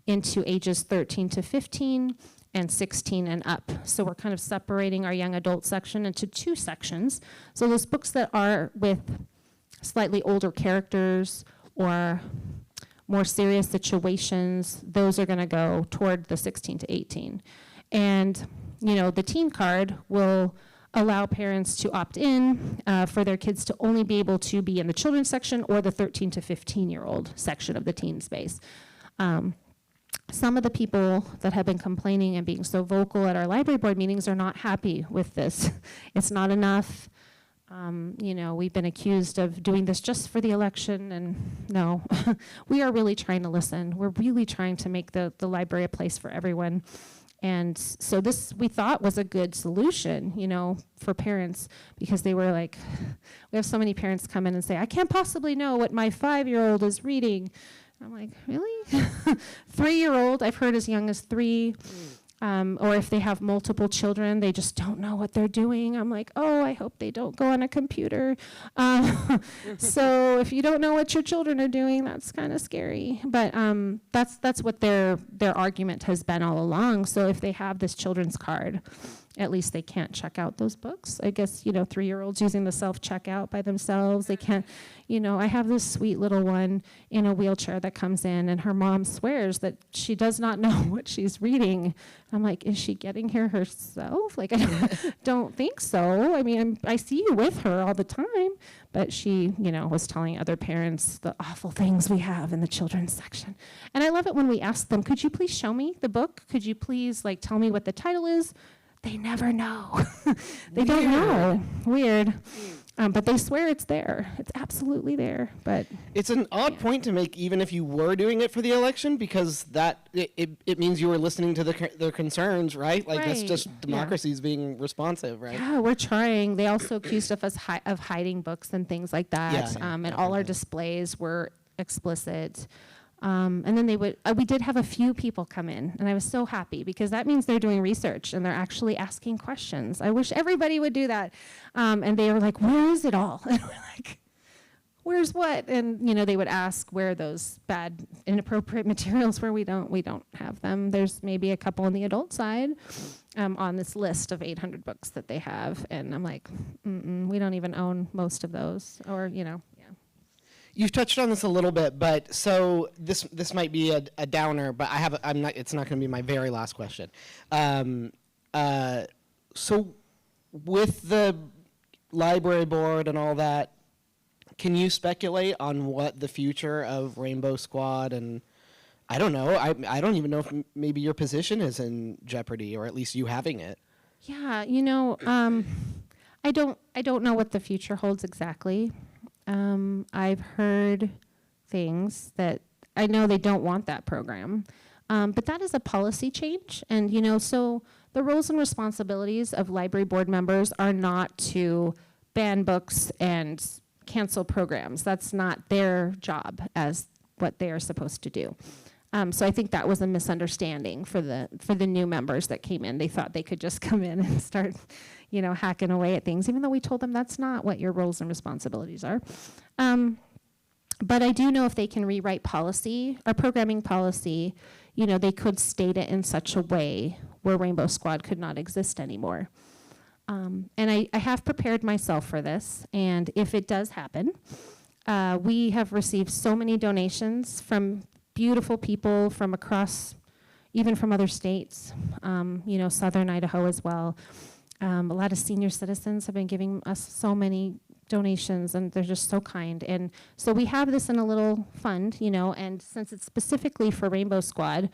into ages 13 to 15 and 16 and up. So we're kind of separating our young adult section into two sections. So those books that are with slightly older characters or more serious situations, those are going to go toward the 16 to 18. And, the teen card will allow parents to opt in for their kids to only be able to be in the children's section or the 13 to 15-year-old section of the teen space. Some of the people that have been complaining and being so vocal at our library board meetings are not happy with this. It's not enough. We've been accused of doing this just for the election, and no, we are really trying to listen. We're really trying to make the library a place for everyone. And so this, we thought, was a good solution, for parents, because they were like, we have so many parents come in and say, I can't possibly know what my 5-year-old is reading. I'm like, really? 3-year-old, I've heard as young as 3. Or if they have multiple children, they just don't know what they're doing. I'm like, oh, I hope they don't go on a computer. So if you don't know what your children are doing, that's kind of scary. But that's what their argument has been all along. So if they have this children's card, at least they can't check out those books. I guess, 3-year-olds using the self-checkout by themselves. They can't, I have this sweet little one in a wheelchair that comes in, and her mom swears that she does not know what she's reading. I'm like, is she getting here herself? Like, I don't think so. I mean, I see you with her all the time. But she, was telling other parents the awful things we have in the children's section. And I love it when we ask them, could you please show me the book? Could you please, tell me what the title is? They never know. They don't know. Weird. But they swear it's there. It's absolutely there. But it's an odd point to make, even if you were doing it for the election, because that it means you were listening to their concerns, right? That's just democracy's being responsive, right? Yeah, we're trying. They also accused of us of hiding books and things like that. And all our displays were explicit. And then we did have a few people come in, and I was so happy because that means they're doing research and they're actually asking questions. I wish everybody would do that. And they were like, where is it all? And we're like, where's what? And, they would ask where those bad, inappropriate materials were. We don't have them. There's maybe a couple on the adult side on this list of 800 books that they have. And I'm like, we don't even own most of those, or, yeah. You've touched on this a little bit, but so this might be a downer, but it's not going to be my very last question. So with the library board and all that, can you speculate on what the future of Rainbow Squad, and I don't know, I don't even know if maybe your position is in jeopardy, or at least you having it? Yeah, I don't know what the future holds exactly. I've heard things that I know they don't want that program, but that is a policy change. And, so the roles and responsibilities of library board members are not to ban books and cancel programs. That's not their job as what they are supposed to do. So I think that was a misunderstanding for the new members that came in. They thought they could just come in and start hacking away at things, even though we told them that's not what your roles and responsibilities are. But I do know if they can rewrite policy, or programming policy, they could state it in such a way where Rainbow Squad could not exist anymore. And I have prepared myself for this, and if it does happen, we have received so many donations from beautiful people from across, even from other states, southern Idaho as well. A lot of senior citizens have been giving us so many donations, and they're just so kind. And so we have this in a little fund, and since it's specifically for Rainbow Squad,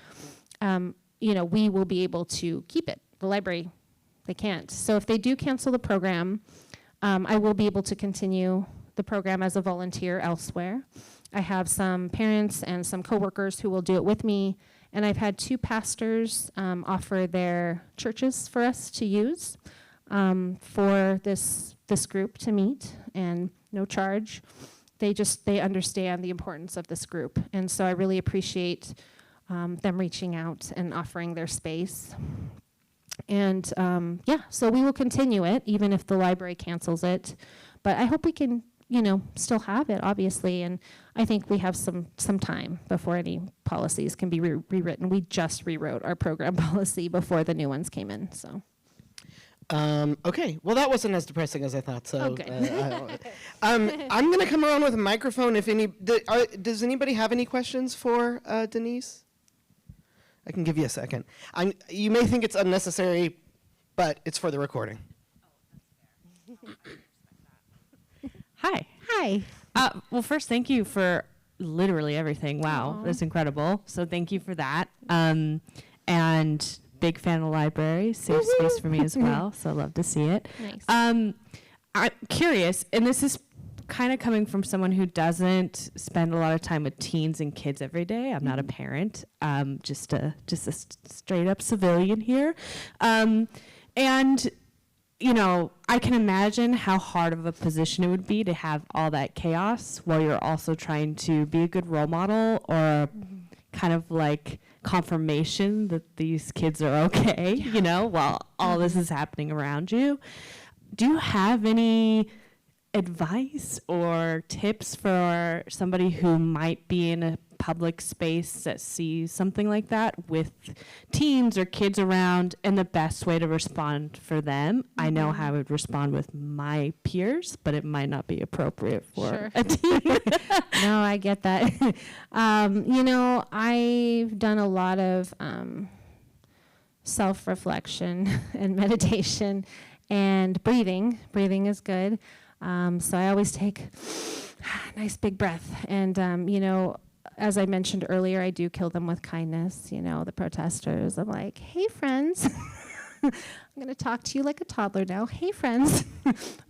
we will be able to keep it. The library, they can't. So if they do cancel the program, I will be able to continue the program as a volunteer elsewhere. I have some parents and some coworkers who will do it with me, and I've had 2 pastors offer their churches for us to use for this group to meet, and no charge. They understand the importance of this group, and so I really appreciate them reaching out and offering their space. And so we will continue it even if the library cancels it, but I hope we can still have it, obviously, and I think we have some time before any policies can be rewritten. We just rewrote our program policy before the new ones came in, so. Okay, well that wasn't as depressing as I thought. So, Okay. I'm gonna come around with a microphone. If any, does anybody have any questions for Denise? I can give you a second. You may think it's unnecessary, but it's for the recording. Hi. Hi. Well, first, thank you for literally everything. Wow, Aw. that's incredible. So thank you for that. And big fan of the library. Safe space for me as well. So love to see it. Nice. I'm curious, and this is kind of coming from someone who doesn't spend a lot of time with teens and kids every day. I'm not a parent. Just a straight up civilian here. And you know, I can imagine how hard of a position it would be to have all that chaos while you're also trying to be a good role model or kind of like confirmation that these kids are okay, you know, while all this is happening around you. Do you have any advice or tips for somebody who might be in a public space that sees something like that with teens or kids around and the best way to respond for them? I know how I would respond with my peers, but it might not be appropriate for Sure. a teen. No, I get that. You know, I've done a lot of self-reflection and meditation and breathing. Breathing is good. So I always take a nice big breath. And, you know, as I mentioned earlier, I do kill them with kindness. You know, the protesters. I'm like, hey, friends. I'm going to talk to you like a toddler now. Hey, friends.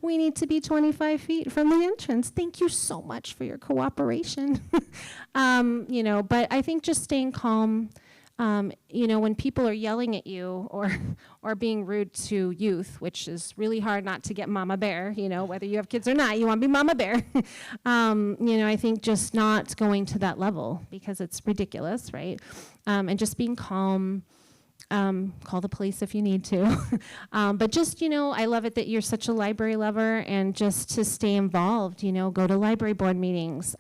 We need to be 25 feet from the entrance. Thank you so much for your cooperation. You know, but I think just staying calm. You know, when people are yelling at you or being rude to youth, which is really hard not to get mama bear, you know, whether you have kids or not, you want to be mama bear. You know, I think just not going to that level because it's ridiculous, right? And just being calm. Call the police if you need to. But just, you know, I love it that you're such a library lover and just to stay involved, you know, go to library board meetings.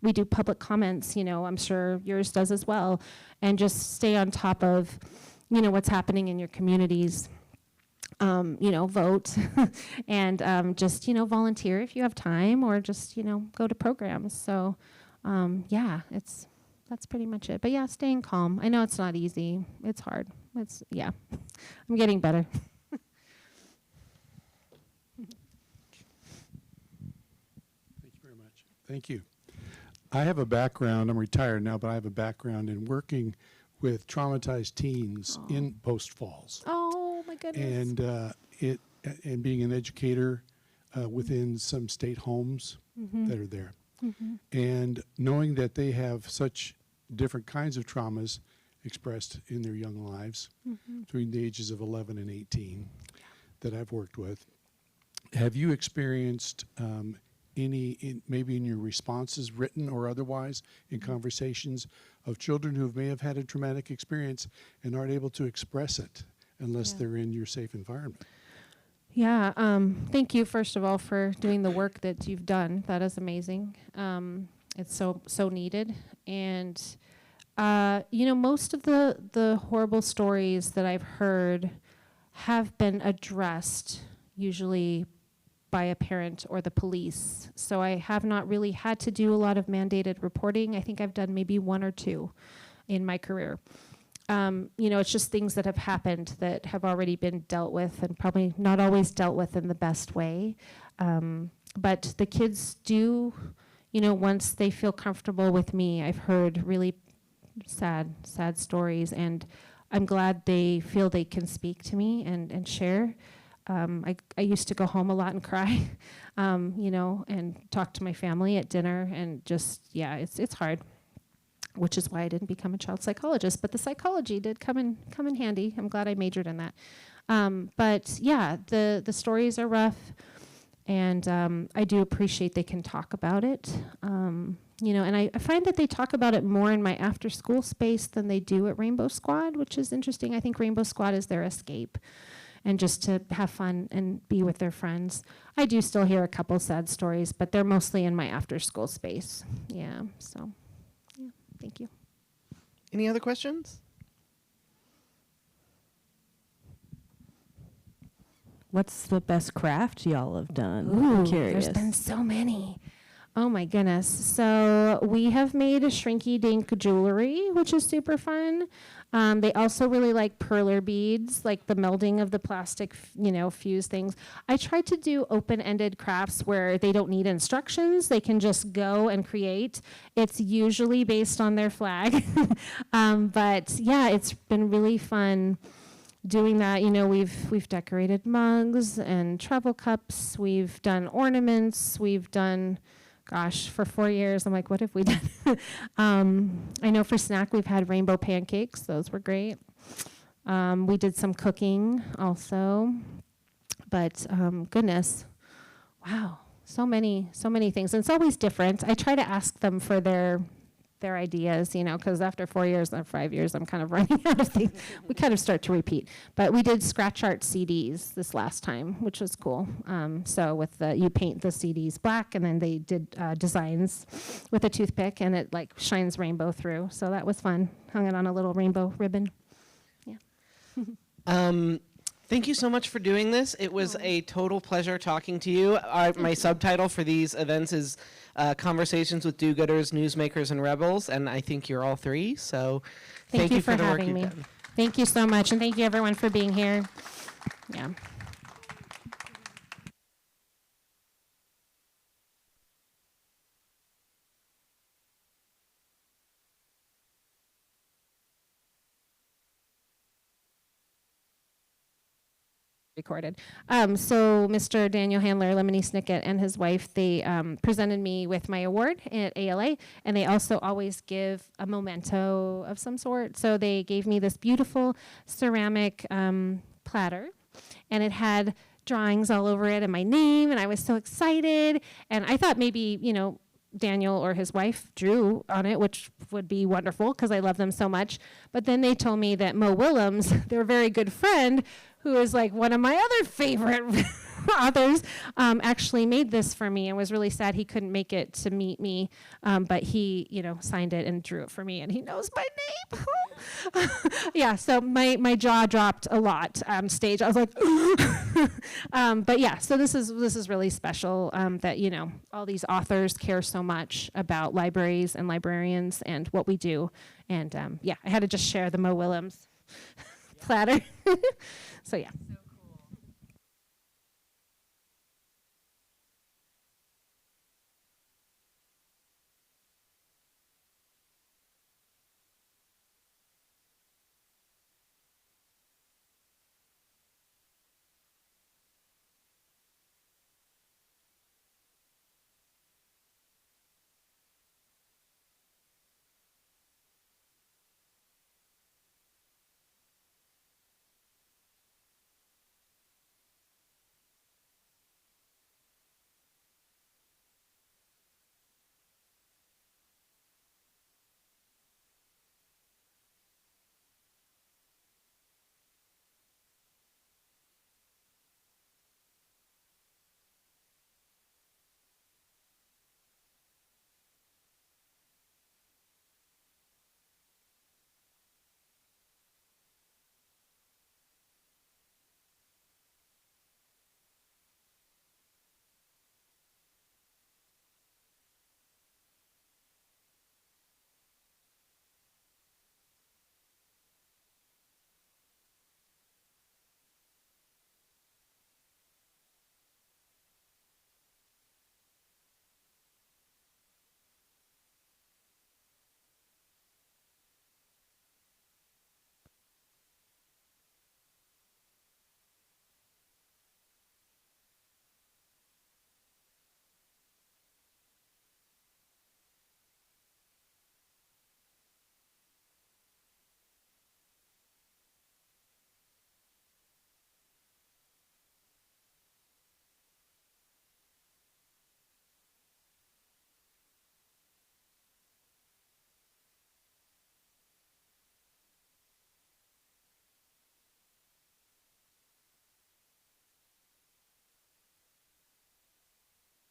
We do public comments, you know, I'm sure yours does as well. And just stay on top of, you know, what's happening in your communities. You know, vote and just, you know, volunteer if you have time or just, you know, go to programs. So, yeah, that's pretty much it. But yeah, staying calm. I know it's not easy. It's hard. Yeah, I'm getting better. Thank you very much. Thank you. I have a background, I'm retired now, but I have a background in working with traumatized teens in Post Falls. Oh my goodness. And being an educator within some state homes that are there. And knowing that they have such different kinds of traumas expressed in their young lives between the ages of 11 and 18 that I've worked with. Have you experienced maybe in your responses, written or otherwise, in conversations of children who may have had a traumatic experience and aren't able to express it unless they're in your safe environment? Yeah, thank you, first of all, for doing the work that you've done. That is amazing. It's so needed. And, you know, most of the horrible stories that I've heard have been addressed, usually by a parent or the police. So I have not really had to do a lot of mandated reporting. I think I've done maybe one or two in my career. You know, it's just things that have happened that have already been dealt with and probably not always dealt with in the best way. But the kids do, you know, once they feel comfortable with me, I've heard really sad stories, and I'm glad they feel they can speak to me and share. I used to go home a lot and cry, you know, and talk to my family at dinner, and just, yeah, it's hard. Which is why I didn't become a child psychologist, but the psychology did come in handy. I'm glad I majored in that. But yeah, the stories are rough, and I do appreciate they can talk about it. You know, and I find that they talk about it more in my after-school space than they do at Rainbow Squad, which is interesting. I think Rainbow Squad is their escape, and just to have fun and be with their friends. I do still hear a couple sad stories, but they're mostly in my after-school space. Yeah, so. Thank you. Any other questions? What's the best craft y'all have done? Ooh, I'm curious. there's been so many. Oh my goodness. So we have made a shrinky dink jewelry, which is super fun. They also really like perler beads, like the melding of the plastic, fuse things. I try to do open-ended crafts where they don't need instructions. They can just go and create. It's usually based on their flag. But yeah, it's been really fun doing that. We've decorated mugs and travel cups. We've done ornaments. We've done, gosh, for 4 years, I'm like, what have we done? I know for snack, we've had rainbow pancakes. Those were great. We did some cooking also. But goodness, wow, so many things. And it's always different. I try to ask them for their ideas, because after 4 years or 5 years, I'm kind of running out of things. We kind of start to repeat. But we did scratch art CDs this last time, which was cool. So with you paint the CDs black, and then they did designs with a toothpick, and it like shines rainbow through. So that was fun. Hung it on a little rainbow ribbon. Yeah. Thank you so much for doing this. It was a total pleasure talking to you. My subtitle for these events is Conversations with Do-Gooders, Newsmakers, and Rebels, and I think you're all three, so thank you for the work having you've me. done. Thank you so much, and thank you everyone for being here. Yeah. Recorded. So Mr. Daniel Handler, Lemony Snicket, and his wife, they presented me with my award at ALA, and they also always give a memento of some sort. So they gave me this beautiful ceramic platter, and it had drawings all over it and my name, and I was so excited. And I thought maybe, Daniel or his wife drew on it, which would be wonderful because I love them so much. But then they told me that Mo Willems, their very good friend, who is like one of my other favorite authors, actually made this for me and was really sad he couldn't make it to meet me. But he, signed it and drew it for me, and he knows my name. Yeah, so my jaw dropped a lot on stage. I was like, but yeah, so this is really special that, all these authors care so much about libraries and librarians and what we do. And yeah, I had to just share the Mo Willems platter. So yeah.